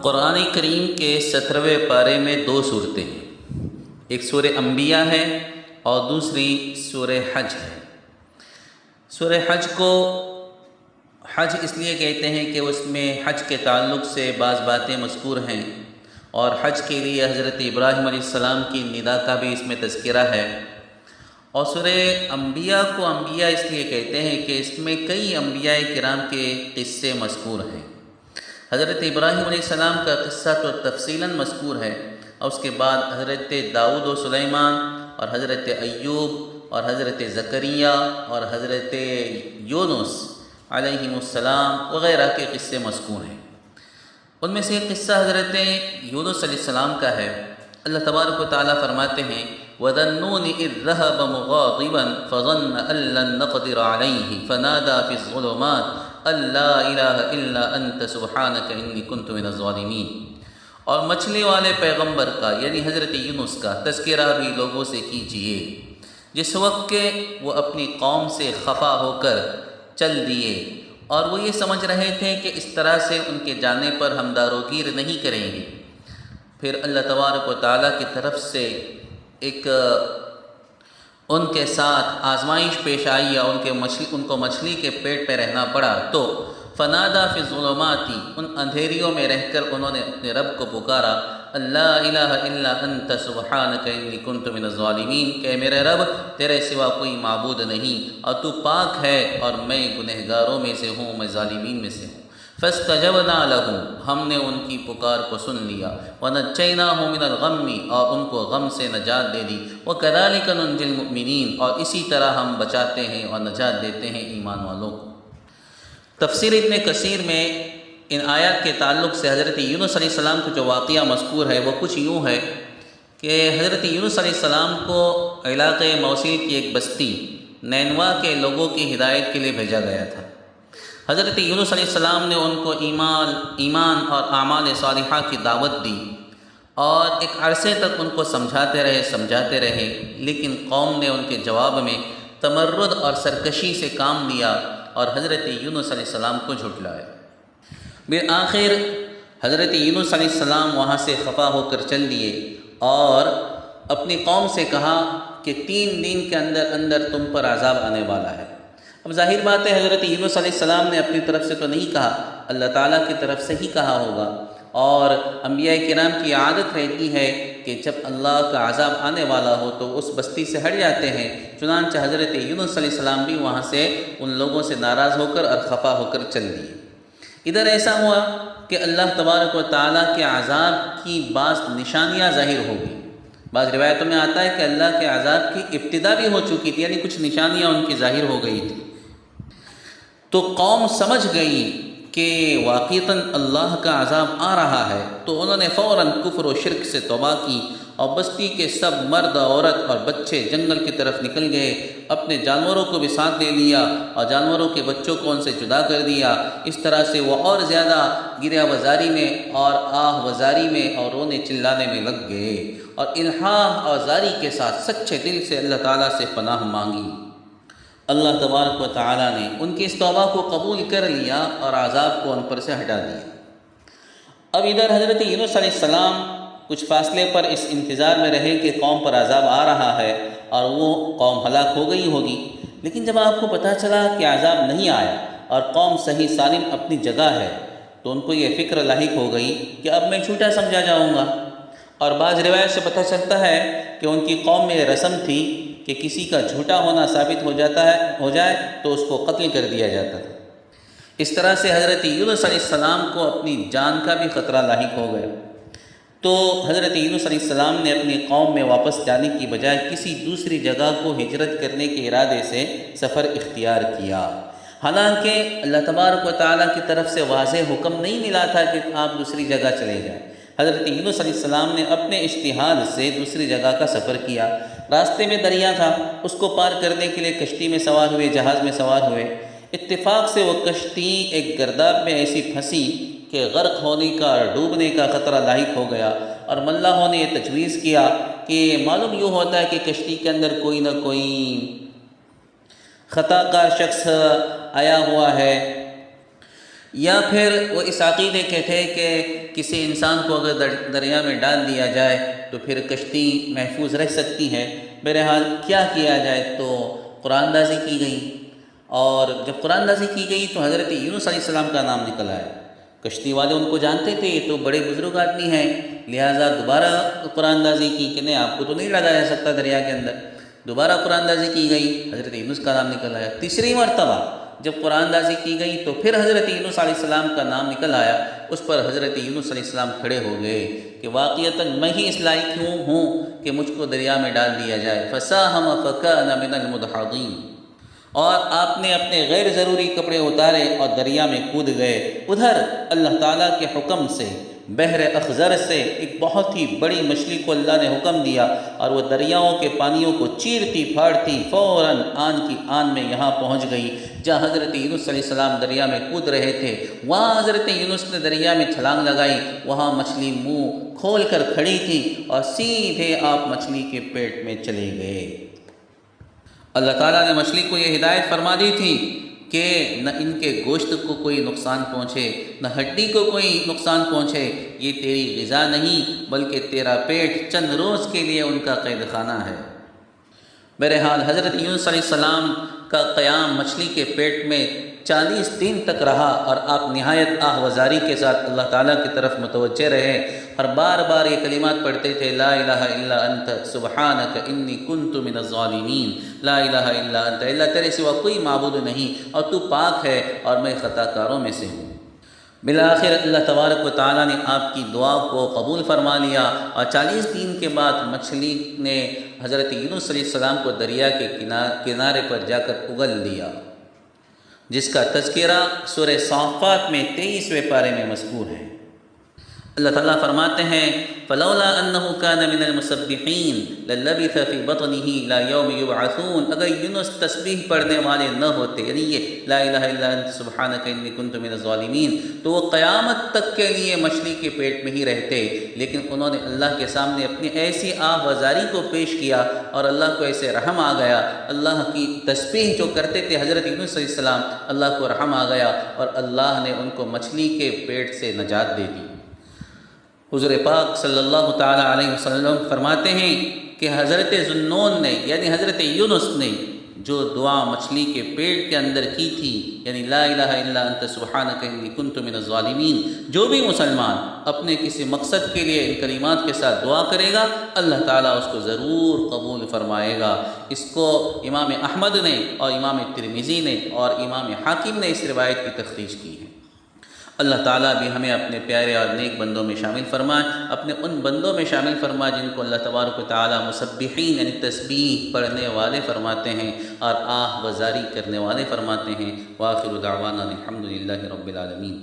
قرآن کریم کے 17ویں پارے میں دو صورتیں ہیں، ایک سورہ انبیاء ہے اور دوسری سورہ حج ہے۔ سورہ حج کو حج اس لیے کہتے ہیں کہ اس میں حج کے تعلق سے بعض باتیں مذکور ہیں، اور حج کے لیے حضرت ابراہیم علیہ السلام کی ندا کا بھی اس میں تذکرہ ہے۔ اور سورہ انبیاء کو انبیاء اس لیے کہتے ہیں کہ اس میں کئی انبیاء کرام کے قصے مذکور ہیں۔ حضرت ابراہیم علیہ السلام کا قصہ تو تفصیلاً مذکور ہے، اور اس کے بعد حضرت داؤد و سلیمان اور حضرت ایوب اور حضرت زکریا اور حضرت یونس علیہ السلام وغیرہ کے قصے مذکور ہیں۔ ان میں سے ایک قصہ حضرت یونس علیہ السلام کا ہے۔ اللہ تبارک و تعالیٰ فرماتے ہیں وَذَا النُّونِ إِذ ذَهَبَ مُغَاضِبًا فَظَنَّ أَن لَّن نَّقْدِرَ عَلَيْهِ فَنَادَىٰ فِي الظُّلُمَاتِ أَن لَّا إِلَٰهَ إِلَّا أَنتَ سُبْحَانَكَ إِنِّي كُنتُ مِنَ الظَّالِمِينَ۔ اور مچھلی والے پیغمبر کا یعنی حضرت یونس کا تذکرہ بھی لوگوں سے کیجیے، جس وقت کہ وہ اپنی قوم سے خفا ہو کر چل دیے، اور وہ یہ سمجھ رہے تھے کہ اس طرح سے ان کے جانے پر ہم داروگیر نہیں کریں گے۔ پھر اللہ تبارک و تعالیٰ کی طرف سے ایک ان کے ساتھ آزمائش پیش آئی، یا ان کو مچھلی کے پیٹ پہ رہنا پڑا، تو فنادا فی الظلمات، ان اندھیریوں میں رہ کر انہوں نے اپنے رب کو پکارا، اللہ الہ الا انت سبحانک انی کنت من الظالمین، کہ میرے رب تیرے سوا کوئی معبود نہیں اور تو پاک ہے اور میں گنہگاروں میں سے ہوں، میں ظالمین میں سے ہوں۔ فاستجبنا له، ہم نے ان کی پکار کو سن لیا، ونجیناہ من الغم، اور ان کو غم سے نجات دے دی، وکذالک ننجی المؤمنین، اور اسی طرح ہم بچاتے ہیں اور نجات دیتے ہیں ایمان والوں کو۔ تفسیر ابن کثیر میں ان آیات کے تعلق سے حضرت یونس علیہ السلام کو جو واقعہ مذکور ہے وہ کچھ یوں ہے کہ حضرت یونس علیہ السلام کو علاقۂ موصل کی ایک بستی نینوا کے لوگوں کی ہدایت کے لیے بھیجا گیا تھا۔ حضرت یونس علیہ السلام نے ان کو ایمان اور اعمال صالحہ کی دعوت دی، اور ایک عرصے تک ان کو سمجھاتے رہے، لیکن قوم نے ان کے جواب میں تمرد اور سرکشی سے کام لیا اور حضرت یونس علیہ السلام کو جھٹلایا۔ بالآخر حضرت یونس علیہ السلام وہاں سے خفا ہو کر چل دیے اور اپنی قوم سے کہا کہ 3 دن کے اندر تم پر عذاب آنے والا ہے۔ اب ظاہر بات ہے حضرت یونس علیہ السلام نے اپنی طرف سے تو نہیں کہا، اللہ تعالیٰ کی طرف سے ہی کہا ہوگا، اور انبیاء کرام کی عادت رہتی ہے کہ جب اللہ کا عذاب آنے والا ہو تو اس بستی سے ہٹ جاتے ہیں۔ چنانچہ حضرت یونس علیہ السلام بھی وہاں سے ان لوگوں سے ناراض ہو کر اور خفا ہو کر چل دیے۔ ادھر ایسا ہوا کہ اللہ تبارک و تعالیٰ کے عذاب کی بعض نشانیاں ظاہر ہو گئی۔ بعض روایتوں میں آتا ہے کہ اللہ کے عذاب کی ابتدا بھی ہو چکی تھی، یعنی کچھ نشانیاں ان کی ظاہر ہو گئی تھی۔ تو قوم سمجھ گئی کہ واقعتاً اللہ کا عذاب آ رہا ہے، تو انہوں نے فوراً کفر و شرک سے توبہ کی، اور بستی کے سب مرد عورت اور بچے جنگل کی طرف نکل گئے، اپنے جانوروں کو بھی ساتھ لے لیا اور جانوروں کے بچوں کو ان سے جدا کر دیا۔ اس طرح سے وہ اور زیادہ گریہ وزاری میں اور آہ وزاری میں اور رونے چلانے میں لگ گئے، اور الحاح اور زاری کے ساتھ سچے دل سے اللہ تعالیٰ سے پناہ مانگی۔ اللہ تبارک و تعالیٰ نے ان کی اس توبہ کو قبول کر لیا اور عذاب کو ان پر سے ہٹا دیا۔ اب ادھر حضرت یونس علیہ السلام کچھ فاصلے پر اس انتظار میں رہے کہ قوم پر عذاب آ رہا ہے اور وہ قوم ہلاک ہو گئی ہوگی، لیکن جب آپ کو پتہ چلا کہ عذاب نہیں آیا اور قوم صحیح سالم اپنی جگہ ہے، تو ان کو یہ فکر لاحق ہو گئی کہ اب میں جھوٹا سمجھا جاؤں گا۔ اور بعض روایت سے پتہ چلتا ہے کہ ان کی قوم میں رسم تھی کہ کسی کا جھوٹا ہونا ثابت ہو جائے تو اس کو قتل کر دیا جاتا تھا۔ اس طرح سے حضرت یونس علیہ السلام کو اپنی جان کا بھی خطرہ لاحق ہو گیا، تو حضرت یونس علیہ السلام نے اپنی قوم میں واپس جانے کی بجائے کسی دوسری جگہ کو ہجرت کرنے کے ارادے سے سفر اختیار کیا، حالانکہ اللہ تبارک و تعالیٰ کی طرف سے واضح حکم نہیں ملا تھا کہ آپ دوسری جگہ چلے جائیں۔ حضرت یونس علیہ السلام نے اپنے اجتہاد سے دوسری جگہ کا سفر کیا۔ راستے میں دریا تھا، اس کو پار کرنے کے لیے کشتی میں سوار ہوئے، جہاز میں سوار ہوئے۔ اتفاق سے وہ کشتی ایک گرداب میں ایسی پھنسی کہ غرق ہونے کا اور ڈوبنے کا خطرہ لاحق ہو گیا، اور ملاحوں نے یہ تجویز کیا کہ معلوم یوں ہوتا ہے کہ کشتی کے اندر کوئی نہ کوئی خطا کار شخص آیا ہوا ہے، یا پھر وہ اس عقیدے کے تھے کہ کسی انسان کو اگر دریا میں ڈال دیا جائے تو پھر کشتی محفوظ رہ سکتی ہے۔ بہرحال کیا کیا جائے، تو قرآن اندازی کی گئی، اور جب قرآن اندازی کی گئی تو حضرت یونس علیہ السلام کا نام نکل آیا۔ کشتی والے ان کو جانتے تھے، یہ تو بڑے بزرگ آدمی ہیں، لہٰذا دوبارہ قرآن اندازی کی کہ نہیں، آپ کو تو نہیں ڈالا جا سکتا دریا کے اندر۔ دوبارہ قرآن اندازی کی گئی، حضرت یونس کا نام نکل آیا۔ تیسری مرتبہ جب قرآن اندازی کی گئی تو پھر حضرت یونس علیہ السلام کا نام نکل آیا۔ اس پر حضرت یونس علیہ السلام کھڑے ہو گئے کہ واقعتاً میں ہی اس لائق ہوں کہ مجھ کو دریا میں ڈال دیا جائے۔ فساہم فکان من المدحضین، اور آپ نے اپنے غیر ضروری کپڑے اتارے اور دریا میں کود گئے۔ ادھر اللہ تعالیٰ کے حکم سے بحر اخضر سے ایک بہت ہی بڑی مچھلی کو اللہ نے حکم دیا، اور وہ دریاؤں کے پانیوں کو چیرتی پھاڑتی فوراً آن کی آن میں یہاں پہنچ گئی جہاں حضرت یونس علیہ السلام دریا میں کود رہے تھے۔ وہاں حضرت یونس نے دریا میں چھلانگ لگائی، وہاں مچھلی منہ کھول کر کھڑی تھی اور سیدھے آپ مچھلی کے پیٹ میں چلے گئے۔ اللہ تعالیٰ نے مچھلی کو یہ ہدایت فرما دی تھی کہ نہ ان کے گوشت کو کوئی نقصان پہنچے، نہ ہڈی کو کوئی نقصان پہنچے، یہ تیری غذا نہیں بلکہ تیرا پیٹ چند روز کے لیے ان کا قید خانہ ہے۔ بہرحال حضرت یونس علیہ السلام کا قیام مچھلی کے پیٹ میں 40 دن تک رہا، اور آپ نہایت آہوازاری کے ساتھ اللہ تعالیٰ کی طرف متوجہ رہے، اور بار بار یہ کلمات پڑھتے تھے، لا الہ الا انت سبحانک انی کنت من الظالمین، لا الہ الا انت، اللہ تیرے سوا کوئی معبود نہیں اور تو پاک ہے اور میں خطا کاروں میں سے ہوں۔ بالآخر اللہ تبارک و تعالیٰ نے آپ کی دعا کو قبول فرما لیا، اور 40 دن کے بعد مچھلی نے حضرت یونس علیہ السلام کو دریا کے کنارے پر جا کر اگل دیا، جس کا تذکرہ سورہ صافات میں 23ویں پارے میں مذکور ہے۔ اللہ تعالیٰ فرماتے ہیں فلولا انہ کان من المسبحین للبث فی بطنہ الی یوم یبعثون، اگر یونس تسبیح پڑھنے والے نہ ہوتے، یعنی یہ لا الہ الا انت سبحانک انی کنت من الظالمین، تو وہ قیامت تک کے لیے مچھلی کے پیٹ میں ہی رہتے، لیکن انہوں نے اللہ کے سامنے اپنی ایسی آہوازاری کو پیش کیا اور اللہ کو ایسے رحم آ گیا، اللہ کی تسبیح جو کرتے تھے حضرت یونس علیہ السلام، اللہ کو رحم آ گیا اور اللہ نے ان کو مچھلی کے پیٹ سے نجات دے دی۔ حضور پاک صلی اللہ تعالیٰ علیہ وسلم فرماتے ہیں کہ حضرت ذوالنون نے، یعنی حضرت یونس نے جو دعا مچھلی کے پیٹ کے اندر کی تھی، یعنی لا الہ الا انت سبحانک انی کنت من الظالمین، جو بھی مسلمان اپنے کسی مقصد کے لیے ان کلمات کے ساتھ دعا کرے گا، اللہ تعالیٰ اس کو ضرور قبول فرمائے گا۔ اس کو امام احمد نے اور امام ترمذی نے اور امام حاکم نے اس روایت کی تخریج کی ہے۔ اللہ تعالیٰ بھی ہمیں اپنے پیارے اور نیک بندوں میں شامل فرمائے، اپنے ان بندوں میں شامل فرمائے جن کو اللہ تبارک و تعالیٰ مسبحین یعنی تسبیح پڑھنے والے فرماتے ہیں اور آہ وزاری کرنے والے فرماتے ہیں۔ وآخر دعوانا الحمد للہ رب العالمین۔